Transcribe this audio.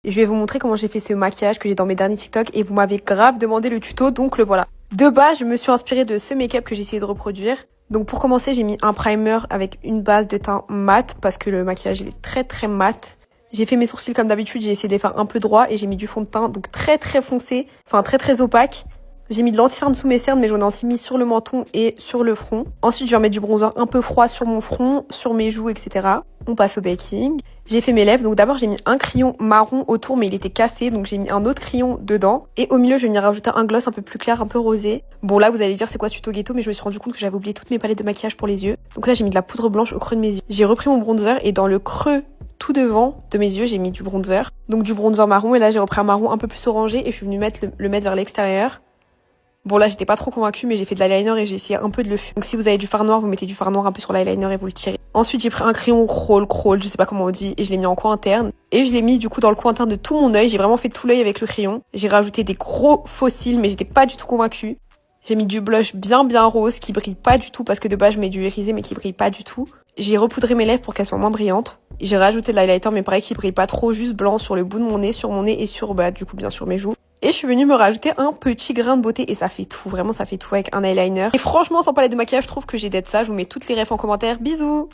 Je vais vous montrer comment j'ai fait ce maquillage que j'ai dans mes derniers TikTok et vous m'avez grave demandé le tuto, donc le voilà. De base, je me suis inspirée de ce make-up que j'ai essayé de reproduire. Donc pour commencer, j'ai mis un primer avec une base de teint mat parce que le maquillage il est très mat. J'ai fait mes sourcils comme d'habitude, j'ai essayé de les faire un peu droits et j'ai mis du fond de teint donc très foncé, enfin très opaque. J'ai mis de l'anti-cerne sous mes cernes mais j'en ai aussi mis sur le menton et sur le front. Ensuite, je vais remettre du bronzer un peu froid sur mon front, sur mes joues, etc. On passe au baking. J'ai fait mes lèvres, donc d'abord j'ai mis un crayon marron autour mais il était cassé, donc j'ai mis un autre crayon dedans. Et au milieu je vais venir rajouter un gloss un peu plus clair, un peu rosé. Bon là vous allez dire c'est quoi ce tuto ghetto, mais je me suis rendu compte que j'avais oublié toutes mes palettes de maquillage pour les yeux. Donc là j'ai mis de la poudre blanche au creux de mes yeux. J'ai repris mon bronzer et dans le creux tout devant de mes yeux j'ai mis du bronzer. Donc du bronzer marron et là j'ai repris un marron un peu plus orangé et je suis venue mettre le mettre vers l'extérieur. Bon là j'étais pas trop convaincue mais j'ai fait de l'eyeliner et j'ai essayé un peu de le fumer. Donc si vous avez du fard noir, vous mettez du fard noir un peu sur l'eyeliner et vous le tirez. Ensuite j'ai pris un crayon crawl, je sais pas comment on dit, et je l'ai mis en coin interne. Et je l'ai mis du coup dans le coin interne de tout mon œil, j'ai vraiment fait tout l'œil avec le crayon. J'ai rajouté des gros faux cils mais j'étais pas du tout convaincue. J'ai mis du blush bien rose qui brille pas du tout parce que de base je mets du irisé mais qui brille pas du tout. J'ai repoudré mes lèvres pour qu'elles soient moins brillantes. J'ai rajouté de l'highlighter mais pareil qui brille pas trop, juste blanc sur le bout de mon nez, sur mon nez et sur du coup bien sûr mes joues. Et je suis venue me rajouter un petit grain de beauté et ça fait tout, vraiment ça fait tout avec un eyeliner. Et franchement sans palette de maquillage je trouve que j'ai d'être ça, je vous mets toutes les refs en commentaire, bisous.